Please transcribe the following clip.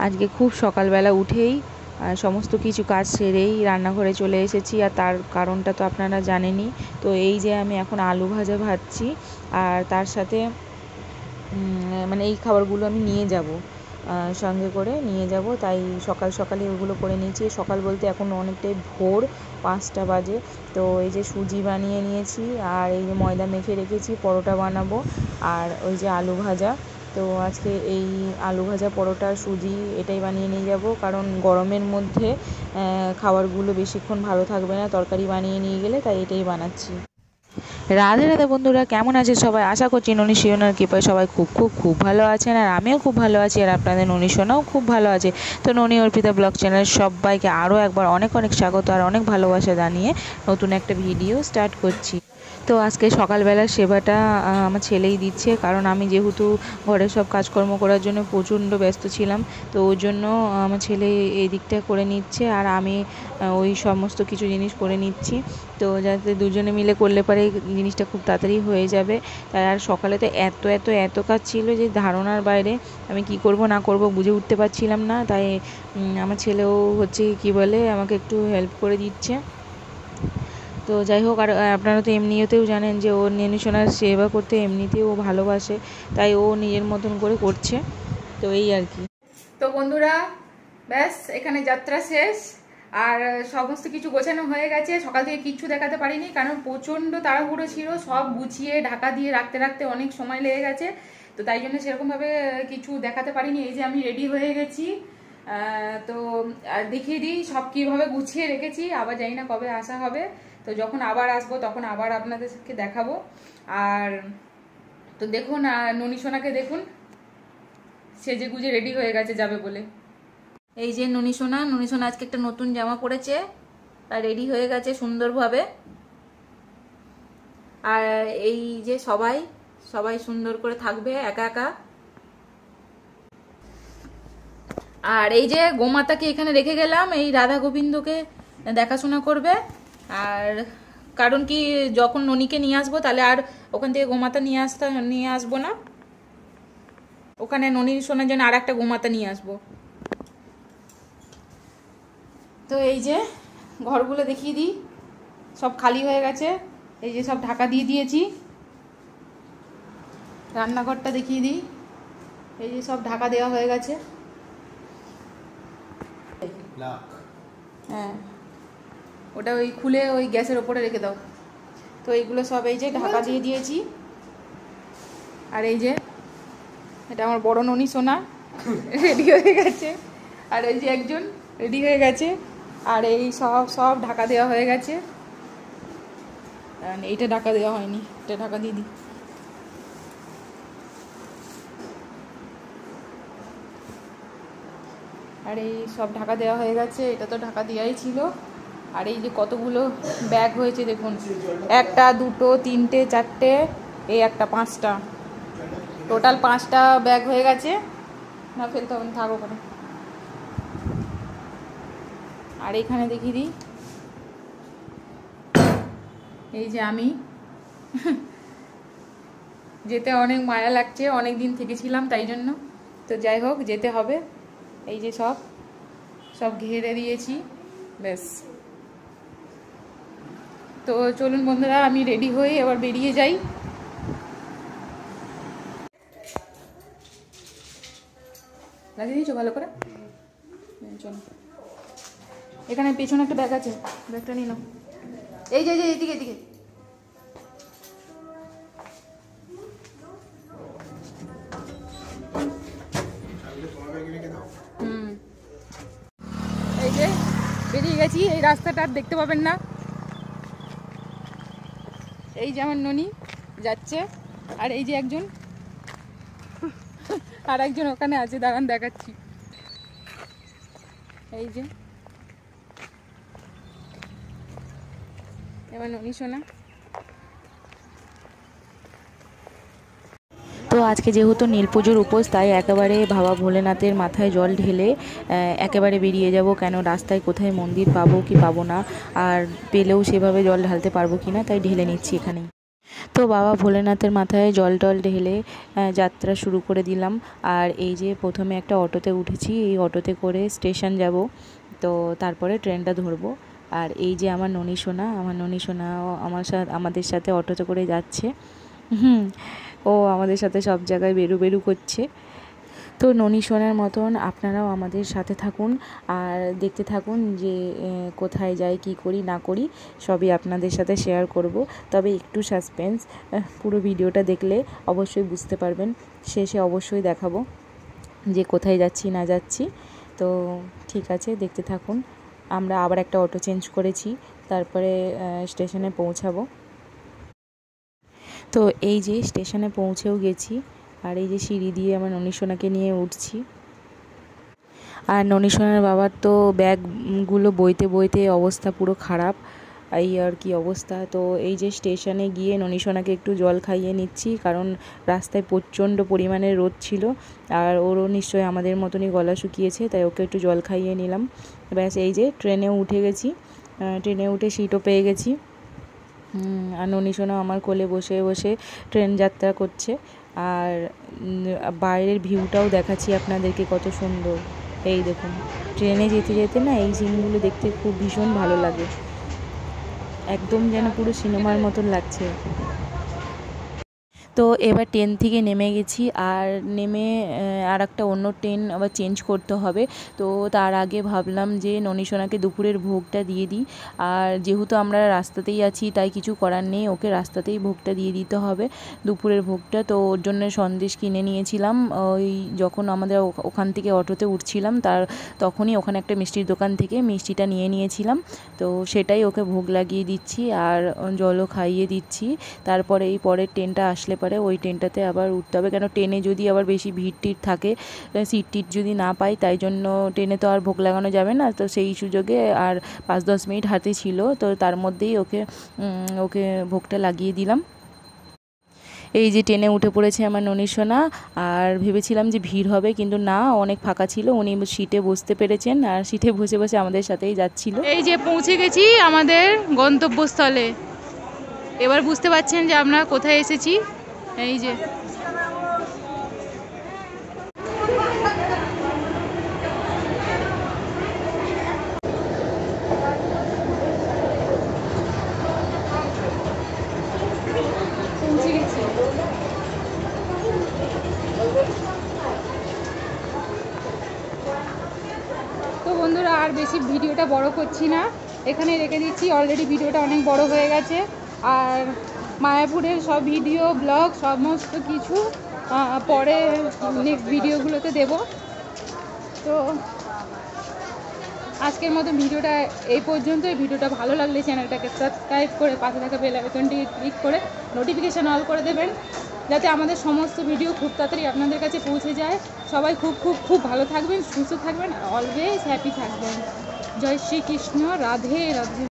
আজকে খুব সকালবেলা উঠেই সমস্ত কিছু কাজ সেরেই রান্নাঘরে চলে এসেছি, আর তার কারণটা তো আপনারা জানেনই। তো এই যে আমি এখন আলু ভাজা ভাজছি, আর তার সাথে মানে এই খাবারগুলো আমি নিয়ে যাব, সঙ্গে করে নিয়ে যাব, তাই সকাল সকালে ওগুলো করে নিয়েছি। সকাল বলতে এখন অনেকটাই ভোর, 5টা বাজে। তো এই যে সুজি বানিয়ে নিয়েছি, আর এই যে ময়দা মেখে রেখেছি, পরোটা বানাবো, আর ওই যে আলু ভাজা। তো আজকে এই আলু ভাজা, পরোটা, সুজি এটাই বানিয়ে নিয়ে যাব, কারণ গরমের মধ্যে খাবারগুলো বেশিক্ষণ ভালো থাকবে না তরকারি বানিয়ে নিয়ে গেলে, তাই এটাই বানাচ্ছি। রাধে রাধে বন্ধুরা, কেমন আছে সবাই? আশা করছি ননী শিওনার কৃপায় সবাই খুব খুব খুব ভালো আছেন, আর আমিও খুব ভালো আছি, আর আপনাদের ননী সোনাও খুব ভালো আছে। তো ননী অর্পিতা ব্লগ চ্যানেলের সবাইকে আরও একবার অনেক অনেক স্বাগত আর অনেক ভালোবাসা জানিয়ে নতুন একটা ভিডিও স্টার্ট করছি। তো আজকে সকালবেলার সেবাটা আমার ছেলেই দিচ্ছে, কারণ আমি যেহেতু ঘরের সব কাজকর্ম করার জন্য প্রচণ্ড ব্যস্ত ছিলাম, তো ওর জন্য আমার ছেলে এই দিকটা করে নিচ্ছে, আর আমি ওই সমস্ত কিছু জিনিস করে নিচ্ছি। তো যাতে দুজনে মিলে করলে পারে জিনিসটা খুব তাড়াতাড়ি হয়ে যাবে। তাই আর সকালে তো এত এত এত কাজ ছিল যে ধারণার বাইরে, আমি কি করব না করব বুঝে উঠতে পারছিলাম না। তাই আমার ছেলেও হচ্ছে কি বলে আমাকে একটু হেল্প করে দিচ্ছে। তো যাই হোক, আর আপনারা তো এমনিতেও জানেন যে ও নেনিসোনার সেবা করতে এমনিতেও ও ভালোবাসে, তাই ও নিজের মতন করে করছে। তো এই আর কি। তো বন্ধুরা, ব্যাস এখানে যাত্রা শেষ, আর সমস্ত কিছু গোছানো হয়ে গেছে। সকাল থেকে কিচ্ছু দেখাতে পারিনি, কারণ প্রচণ্ড তাড়াহুড়ো ছিল, সব গুছিয়ে ঢাকা দিয়ে রাখতে রাখতে অনেক সময় লেগে গেছে। তো তাই জন্য সেরকমভাবে কিছু দেখাতে পারিনি। এই যে আমি রেডি হয়ে গেছি, তো দেখিয়ে দিই সব কীভাবে গুছিয়ে রেখেছি। আবার জানি না কবে আসা হবে, তো যখন আবার আসবো তখন আবার আপনাদেরকে দেখাবো। আর তো দেখুন, ননী সোনাকে দেখুন, সেজে গুজে রেডি হয়ে গেছে যাবে বলে। এই যে ননী সোনা আজকে একটা নতুন জামা পরেছে, আর রেডি হয়ে গেছে সুন্দরভাবে। আর এই যে সবাই সবাই সুন্দর করে থাকবে একা একা। আর এই যে গোমাতাকে এখানে রেখে গেলাম, এই রাধা গোবিন্দকে দেখাশোনা করবে। আর কারণ কি, যখন ননীকে নিয়ে আসবো তাহলে আর ওখান থেকে গোমাতা নিয়ে আসবো না, ওখানে ননী সোনার জন্য আর একটা গোমাতা নিয়ে আসবো। তো এই যে ঘরগুলো দেখিয়ে দিই, সব খালি হয়ে গেছে। এই যে সব ঢাকা দিয়ে দিয়েছি। রান্নাঘরটা দেখিয়ে দিই, এই যে সব ঢাকা দেওয়া হয়ে গেছে। হ্যাঁ, ওটা ওই খুলে ওই গ্যাসের ওপরে রেখে দাও। তো এইগুলো সব এই যে ঢাকা দিয়ে দিয়েছি। আর এই যে এটা আমার বড় ননী সোনা রেডি হয়ে গেছে, আর এই যে একজন রেডি হয়ে গেছে, আর এই সব ঢাকা দেওয়া হয়ে গেছে। এইটা ঢাকা দেওয়া হয়নি, এটা ঢাকা দিয়ে দিই। আর এই সব ঢাকা দেওয়া হয়ে গেছে, এটা তো ঢাকা দেওয়াই ছিল। আর এই যে কতগুলো ব্যাগ হয়েছে দেখুন, 1, 2, 3, 4, এই একটা 5টা, টোটাল 5টা ব্যাগ হয়ে গেছে। না ফেলতে হবে না, থাকো করে। আর এখানে দেখিয়ে দিই, এই যে আমি যেতে অনেক মায়া লাগছে, অনেক দিন থেকেছিলাম তাই জন্য। তো যাই হোক, যেতে হবে। এই যে সব ঘিরে দিয়েছি, ব্যাস। তো চলুন বন্ধুরা, আমি রেডি হয়ে এবার বেরিয়ে যাই। লাগিয়ে দিয়েছো ভালো করে? চলো, এখানে পেছনে একটা ব্যাগ আছে, ব্যাগটা নিয়ে নাও। এই যে এইদিকে এদিকে। এই যে বেরিয়ে গেছি, এই রাস্তাটা আর দেখতে পাবেন না। এই যে আমার ননী যাচ্ছে, আর এই যে একজন আর একজন ওখানে আছে, দাঁড়ান দেখাচ্ছি। এই যে এবার ননী সোনা। তো আজকে যেহেতু নীল পুজোর উপোস, তাই একেবারে বাবা ভোলেনাথের মাথায় জল ঢেলে একেবারে বেরিয়ে যাব, কেন রাস্তায় কোথায় মন্দির পাবো কি পাবো না, আর পেলেও সেভাবে জল ঢালতে পারবো কি না, তাই ঢেলে নিচ্ছি এখানেই। তো বাবা ভোলেনাথের মাথায় জল টল ঢেলে যাত্রা শুরু করে দিলাম। আর এই যে প্রথমে একটা অটোতে উঠেছি, এই অটোতে করে স্টেশন যাব, তো তারপরে ট্রেনটা ধরবো। আর এই যে আমার ননী সোনা আমাদের সাথে অটোতে করে যাচ্ছে। ও আমাদের সাথে সব জায়গায় বেরু বেরু করছে। তো ননী সোনার মতন আপনারাও আমাদের সাথে থাকুন আর দেখতে থাকুন যে কোথায় যাই, কী করি না করি সবই আপনাদের সাথে শেয়ার করব। তবে একটু সাসপেন্স, পুরো ভিডিওটা দেখলে অবশ্যই বুঝতে পারবেন। শেষে অবশ্যই দেখাবো যে কোথায় যাচ্ছি না যাচ্ছি। তো ঠিক আছে, দেখতে থাকুন। আমরা আবার একটা অটো চেঞ্জ করেছি, তারপরে স্টেশনে পৌঁছাবো। তো এই যে স্টেশনে পৌঁছেও গেছি, আর এই যে সিঁড়ি দিয়ে আমার ননী সোনাকে নিয়ে উঠছি। আর ননী সোনার বাবার তো ব্যাগগুলো বইতে বইতে অবস্থা পুরো খারাপ, এই আর কি অবস্থা। তো এই যে স্টেশনে গিয়ে ননী সোনাকে একটু জল খাইয়ে নিচ্ছি, কারণ রাস্তায় প্রচণ্ড পরিমাণে রোদ ছিল, আর ওরও নিশ্চয়ই আমাদের মতনই গলা শুকিয়েছে, তাই ওকে একটু জল খাইয়ে নিলাম। ব্যাস, এই যে ট্রেনেও উঠে গেছি, ট্রেনে উঠে সিটও পেয়ে গেছি। আর ননী সোনা আমার কোলে বসে বসে ট্রেন যাত্রা করছে। আর বাইরের ভিউটাও দেখাচ্ছি আপনাদেরকে, কত সুন্দর। এই দেখুন, ট্রেনে যেতে যেতে না এই সিনগুলো দেখতে খুব ভীষণ ভালো লাগে, একদম যেন পুরো সিনেমার মতন লাগছে। তো এবার ট্রেন থেকে নেমে গেছি, আর নেমে আর একটা অন্য ট্রেন আবার চেঞ্জ করতে হবে। তো তার আগে ভাবলাম যে ননী সোনাকে দুপুরের ভোগটা দিয়ে দিই। আর যেহেতু আমরা রাস্তাতেই আছি, তাই কিছু করার নেই, ওকে রাস্তাতেই ভোগটা দিয়ে দিতে হবে, দুপুরের ভোগটা। তো ওর জন্য সন্দেশ কিনে নিয়েছিলাম, ওই যখন আমাদের ওখান থেকে অটোতে উঠছিলাম তখনই ওখানে একটা মিষ্টির দোকান থেকে মিষ্টিটা নিয়ে নিয়েছিলাম। তো সেটাই ওকে ভোগ লাগিয়ে দিচ্ছি, আর জলও খাইয়ে দিচ্ছি। তারপরে এই পরের ট্রেনটা আসলে পরে ওই ট্রেনটাতে আবার উঠতে হবে, কেন ট্রেনে যদি আবার বেশি ভিড় টিড় থাকে, সিট টিট যদি না পাই, তাই জন্য ট্রেনে তো আর ভোগ লাগানো যাবে না। তো সেই সুযোগে আর 5-10 মিনিট হাতে ছিল, তো তার মধ্যেই ওকে ভোগটা লাগিয়ে দিলাম। এই যে ট্রেনে উঠে পড়েছে আমার ননী সোনা, আর ভেবেছিলাম যে ভিড় হবে, কিন্তু না, অনেক ফাঁকা ছিল। উনি সিটে বসতে পেরেছেন, আর সিটে বসে বসে আমাদের সাথেই যাচ্ছিল। এই যে পৌঁছে গেছি আমাদের গন্তব্যস্থলে। এবার বুঝতে পারছেন যে আমরা কোথায় এসেছি। এই যে পৌঁছে গেছি। তো বন্ধুরা, আর বেশি ভিডিওটা বড় করছি না, এখানে রেখে দিচ্ছি। অলরেডি ভিডিওটা অনেক বড় হয়ে গেছে। আর মায়াপুরের সব ভিডিও ব্লগ সমস্ত কিছু পরে নেক্সট ভিডিওগুলোতে দেব। তো আজকের মতো ভিডিওটা এই পর্যন্তই। ভিডিওটা ভালো লাগলে চ্যানেলটাকে সাবস্ক্রাইব করে পাশে থাকা বেল আইকনটি ক্লিক করে নোটিফিকেশান অল করে দেবেন, যাতে আমাদের সমস্ত ভিডিও খুব তাড়াতাড়ি আপনাদের কাছে পৌঁছে যায়। সবাই খুব খুব খুব ভালো থাকবেন, সুস্থ থাকবেন, অলওয়েজ হ্যাপি থাকবেন। জয় শ্রীকৃষ্ণ, রাধে রাধে।